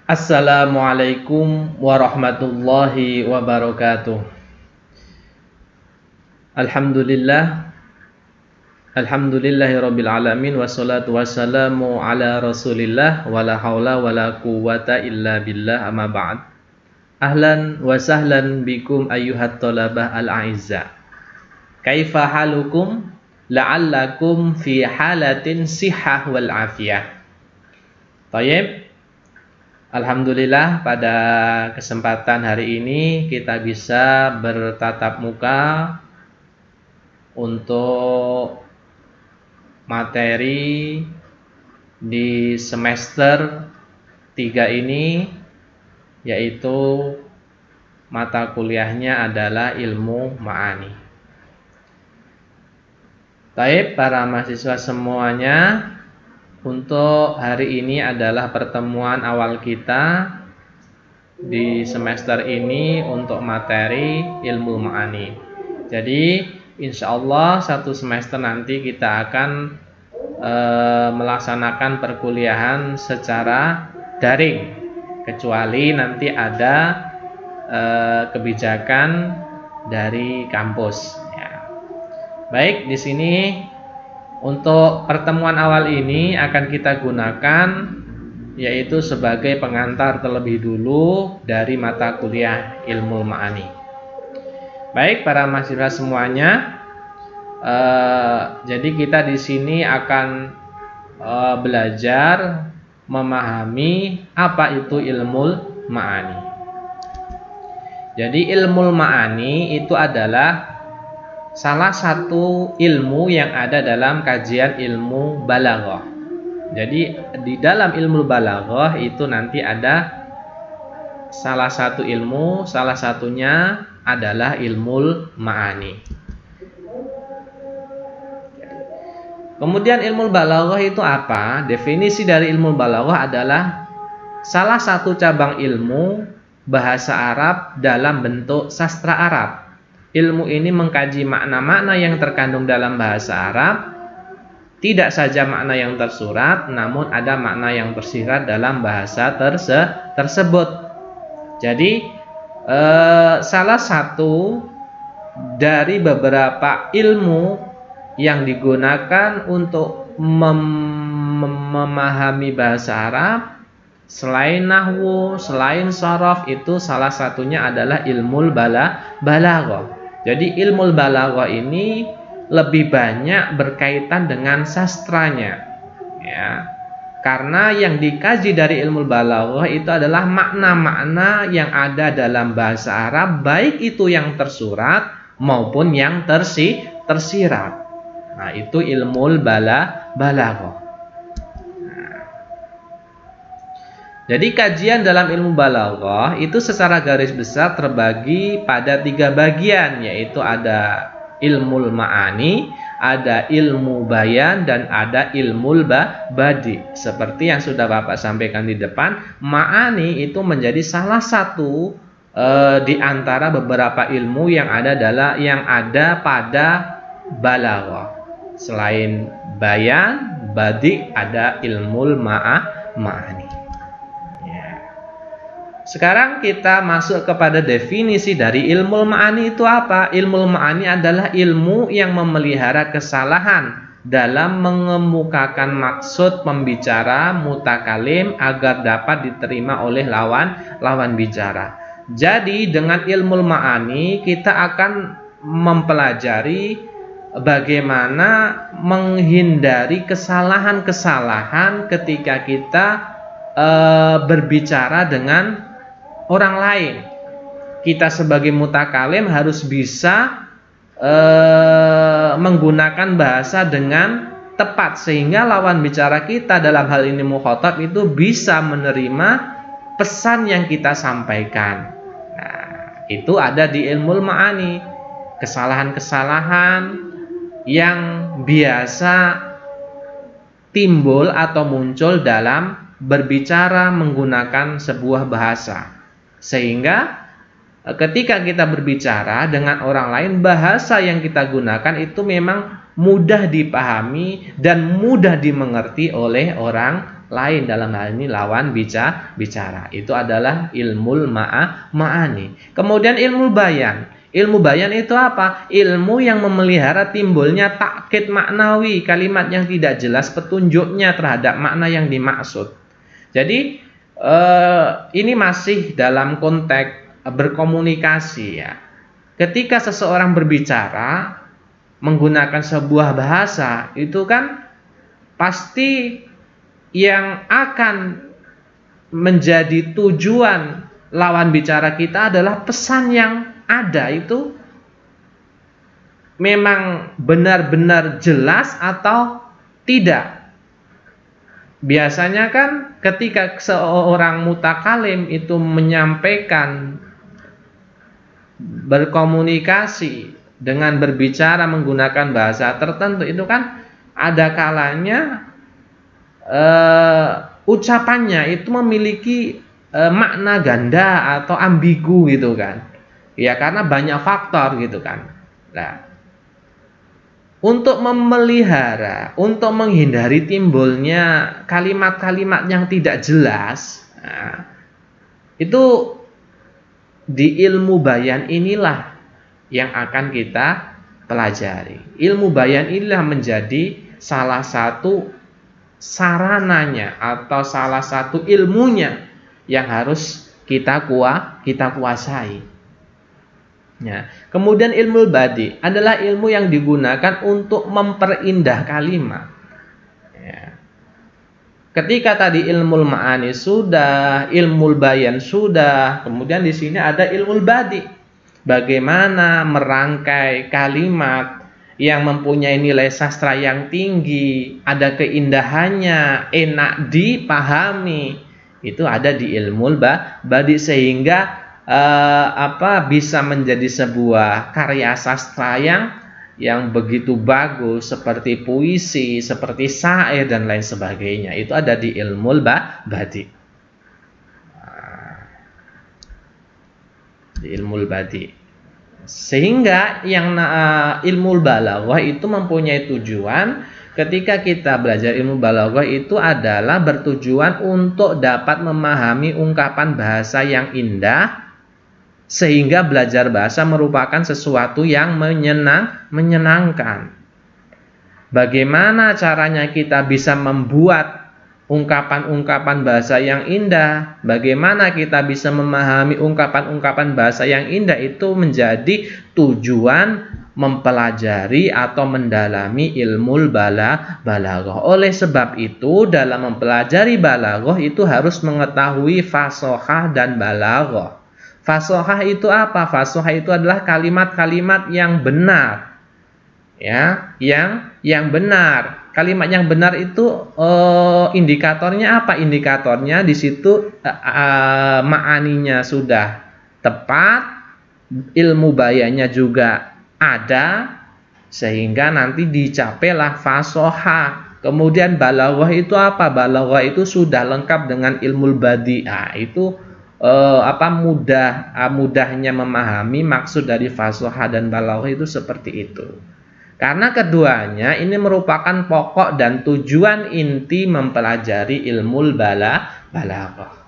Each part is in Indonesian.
Assalamualaikum warahmatullahi wabarakatuh. Alhamdulillah, alhamdulillahirabbil alamin wassalatu wassalamu ala Rasulillah wala haula wala quwwata illa billah amma ba'd. Ahlan wa sahlan bikum ayyuhat talabah al-a'izza. Kaifa halukum? La'allakum fi halatin sihah wal afiyah. Thayyib. Alhamdulillah pada kesempatan hari ini kita bisa bertatap muka untuk materi di semester 3 ini, yaitu mata kuliahnya adalah ilmu ma'ani. Baik para mahasiswa semuanya, untuk hari ini adalah pertemuan awal kita di semester ini untuk materi ilmu ma'ani. Jadi insya Allah satu semester nanti kita akan melaksanakan perkuliahan secara daring, kecuali nanti ada kebijakan dari kampus. Ya. Baik, di sini untuk pertemuan awal ini akan kita gunakan yaitu sebagai pengantar terlebih dulu dari mata kuliah ilmu ma'ani. Baik para mahasiswa semuanya, jadi kita di sini akan belajar memahami apa itu ilmu ma'ani. Jadi ilmu ma'ani itu adalah salah satu ilmu yang ada dalam kajian ilmu balaghah. Jadi di dalam ilmu balaghah itu nanti ada salah satu ilmu, salah satunya adalah ilmu ma'ani. Kemudian ilmu balaghah itu apa? Definisi dari ilmu balaghah adalah salah satu cabang ilmu bahasa Arab dalam bentuk sastra Arab. Ilmu ini mengkaji makna-makna yang terkandung dalam bahasa Arab, tidak saja makna yang tersurat, namun ada makna yang tersirat dalam bahasa tersebut. Jadi salah satu dari beberapa ilmu yang digunakan untuk memahami bahasa Arab, selain nahwu, selain sharaf, itu salah satunya adalah ilmu balaghah. Jadi ilmu balaghah ini lebih banyak berkaitan dengan sastranya, ya. Karena yang dikaji dari ilmu balaghah itu adalah makna-makna yang ada dalam bahasa Arab, baik itu yang tersurat maupun yang tersirat. Nah, itu ilmu balaghah. Jadi kajian dalam ilmu balaghah itu secara garis besar terbagi pada 3 bagian, yaitu ada ilmu ma'ani, ada ilmu bayan, dan ada ilmu badi. Seperti yang sudah Bapak sampaikan di depan, ma'ani itu menjadi salah satu di antara beberapa ilmu yang ada pada balaghah. Selain bayan, badi, ada ilmu ma'ani. Sekarang kita masuk kepada definisi dari ilmu ma'ani itu apa? Ilmu ma'ani adalah ilmu yang memelihara kesalahan dalam mengemukakan maksud pembicara mutakalim agar dapat diterima oleh lawan bicara. Jadi dengan ilmu ma'ani kita akan mempelajari bagaimana menghindari kesalahan-kesalahan ketika kita berbicara dengan orang lain. Kita sebagai mutakalim harus bisa menggunakan bahasa dengan tepat sehingga lawan bicara kita, dalam hal ini mukhatab, itu bisa menerima pesan yang kita sampaikan. Nah, itu ada di ilmu ma'ani. Kesalahan-kesalahan yang biasa timbul atau muncul dalam berbicara menggunakan sebuah bahasa. Sehingga ketika kita berbicara dengan orang lain, bahasa yang kita gunakan itu memang mudah dipahami dan mudah dimengerti oleh orang lain, dalam hal ini lawan bicara. Itu adalah ilmu ma'ani. Kemudian ilmu bayan. Ilmu bayan itu apa? Ilmu yang memelihara timbulnya takkid maknawi, kalimat yang tidak jelas petunjuknya terhadap makna yang dimaksud. Jadi ini masih dalam konteks berkomunikasi ya. Ketika seseorang berbicara menggunakan sebuah bahasa, itu kan pasti yang akan menjadi tujuan lawan bicara kita adalah pesan yang ada itu memang benar-benar jelas atau tidak. Biasanya kan ketika seorang mutakalim itu menyampaikan, berkomunikasi dengan berbicara menggunakan bahasa tertentu, itu kan ada kalanya ucapannya itu memiliki makna ganda atau ambigu gitu kan. Ya karena banyak faktor gitu kan. Nah, untuk memelihara, untuk menghindari timbulnya kalimat-kalimat yang tidak jelas, nah, itu di ilmu bayan inilah yang akan kita pelajari. Ilmu bayan inilah menjadi salah satu sarananya atau salah satu ilmunya yang harus kita kuasai. Ya. Kemudian ilmu badi adalah ilmu yang digunakan untuk memperindah kalimat. Ya. Ketika tadi ilmu ma'ani sudah, ilmu bayan sudah, kemudian di sini ada ilmu badi. Bagaimana merangkai kalimat yang mempunyai nilai sastra yang tinggi, ada keindahannya, enak dipahami. Itu ada di ilmu badi sehingga bisa menjadi sebuah karya sastra yang begitu bagus, seperti puisi, seperti syair dan lain sebagainya. Itu ada di ilmu badi. Di ilmu badi. Sehingga yang ilmu balaghah itu mempunyai tujuan. Ketika kita belajar ilmu balaghah itu adalah bertujuan untuk dapat memahami ungkapan bahasa yang indah, sehingga belajar bahasa merupakan sesuatu yang menyenangkan. Bagaimana caranya kita bisa membuat ungkapan-ungkapan bahasa yang indah? Bagaimana kita bisa memahami ungkapan-ungkapan bahasa yang indah? Itu menjadi tujuan mempelajari atau mendalami ilmu balaghah. Oleh sebab itu, dalam mempelajari balaghah itu harus mengetahui fasohah dan balaghah. Fasohah itu apa? Fasohah itu adalah kalimat-kalimat yang benar. Ya, yang benar. Kalimat yang benar itu indikatornya apa? Indikatornya di situ ma'aninya sudah tepat, ilmu bayannya juga ada, sehingga nanti dicapailah fasohah. Kemudian balaghah itu apa? Balaghah itu sudah lengkap dengan ilmu badi'ah. Itu mudahnya memahami maksud dari fasohah dan balaghah itu seperti itu. Karena keduanya ini merupakan pokok dan tujuan inti mempelajari ilmu balaghah.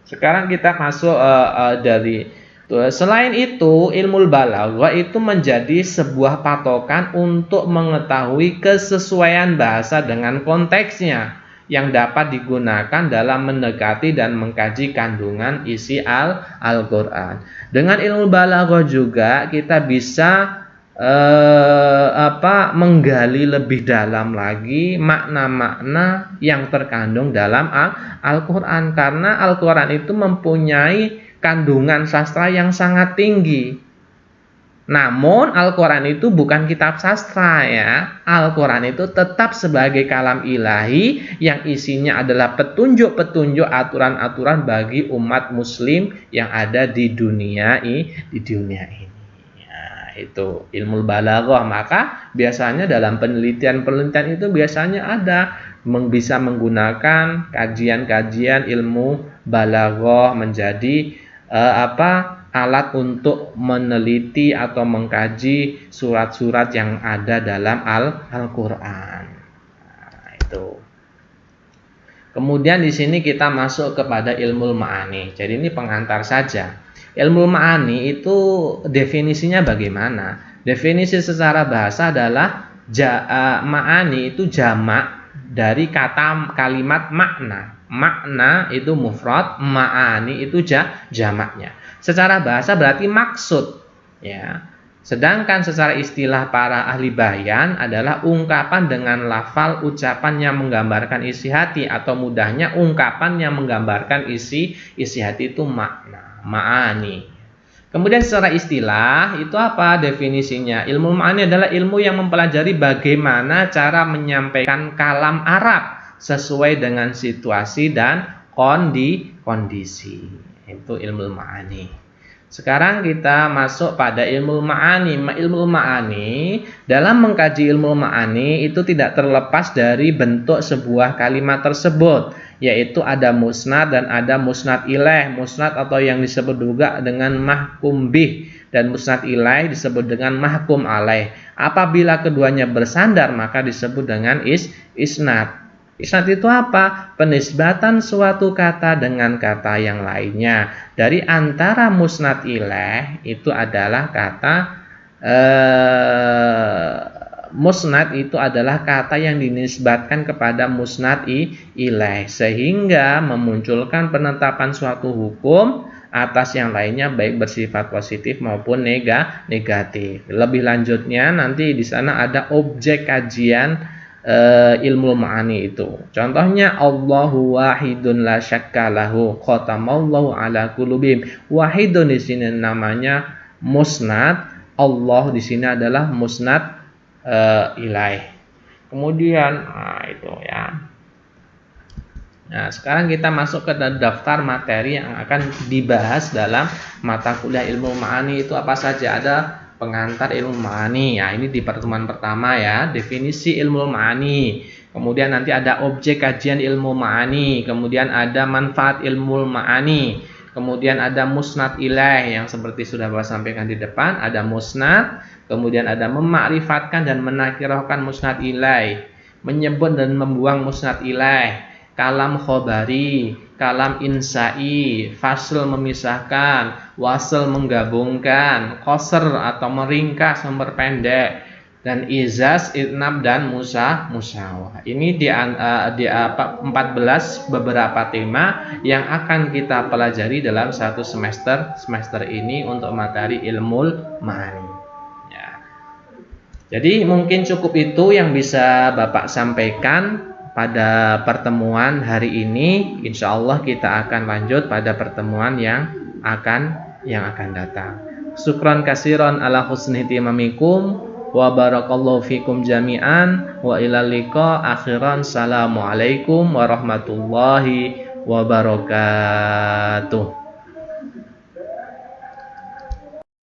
Sekarang kita masuk selain itu, ilmu balaghah itu menjadi sebuah patokan untuk mengetahui kesesuaian bahasa dengan konteksnya, yang dapat digunakan dalam mendekati dan mengkaji kandungan isi Al-Quran. Dengan ilmu balaghah juga kita bisa menggali lebih dalam lagi makna-makna yang terkandung dalam Al-Quran, karena Al-Quran itu mempunyai kandungan sastra yang sangat tinggi. Namun Al-Quran itu bukan kitab sastra ya. Al-Quran itu tetap sebagai kalam ilahi yang isinya adalah petunjuk-petunjuk, aturan-aturan bagi umat muslim yang ada di dunia ini. Ya, itu ilmu balaghah. Maka biasanya dalam penelitian-penelitian itu biasanya ada bisa menggunakan kajian-kajian ilmu balaghah menjadi alat untuk meneliti atau mengkaji surat-surat yang ada dalam Al-Quran. Nah, itu. Kemudian di sini kita masuk kepada ilmu ma'ani. Jadi ini pengantar saja. Ilmu ma'ani itu definisinya bagaimana? Definisi secara bahasa adalah ma'ani itu jamak dari kata kalimat makna. Makna itu mufrad, ma'ani itu jamaknya. Secara bahasa berarti maksud, ya. Sedangkan secara istilah para ahli bayan adalah ungkapan dengan lafal ucapan yang menggambarkan isi hati, atau mudahnya ungkapan yang menggambarkan isi hati itu makna, ma'ani. Kemudian secara istilah itu apa definisinya? Ilmu ma'ani adalah ilmu yang mempelajari bagaimana cara menyampaikan kalam Arab sesuai dengan situasi dan kondisi. Itu ilmu ma'ani. Sekarang kita masuk pada ilmu ma'ani. Ilmu ma'ani, dalam mengkaji ilmu ma'ani itu tidak terlepas dari bentuk sebuah kalimat tersebut, yaitu ada musnad dan ada musnad ilaih. Musnad atau yang disebut juga dengan mahkum bih, dan musnad ilaih disebut dengan mahkum alaih. Apabila keduanya bersandar maka disebut dengan isnad. Isnad itu apa? Penisbatan suatu kata dengan kata yang lainnya. Dari antara musnad ilaih itu adalah kata musnad itu adalah kata yang dinisbatkan kepada musnad ilaih, sehingga memunculkan penetapan suatu hukum atas yang lainnya, baik bersifat positif maupun negatif. Lebih lanjutnya nanti di sana ada objek kajian ilmu ma'ani itu. Contohnya Allahu wahidun la syakka lahu khatamallahu ala qulubihim. Wahidun di sini namanya musnad, Allah di sini adalah musnad ilaih. Kemudian itu ya. Nah, sekarang kita masuk ke daftar materi yang akan dibahas dalam mata kuliah ilmu ma'ani itu apa saja. Ada pengantar ilmu ma'ani. Ya, ini di pertemuan pertama ya, definisi ilmu ma'ani. Kemudian nanti ada objek kajian ilmu ma'ani, kemudian ada manfaat ilmu ma'ani. Kemudian ada musnad ilaih yang seperti sudah Bapak sampaikan di depan, ada musnad, kemudian ada memakrifatkan dan menakirahkan musnad ilaih, menyebut dan membuang musnad ilaih, kalam khobari, kalam insai, fasl memisahkan, wasl menggabungkan, qasr atau meringkas, memperpendek, dan izaz, itnab, dan musyawah. Ini di 14 beberapa tema yang akan kita pelajari dalam satu semester ini untuk materi ilmu ma'ani. Ya. Jadi mungkin cukup itu yang bisa Bapak sampaikan pada pertemuan hari ini. Insya Allah kita akan lanjut pada pertemuan yang akan datang. Syukran kasiron ala husni timamikum wa barakallahu fikum jami'an wa ilal liqa akhiran. Assalamualaikum warahmatullahi wabarakatuh.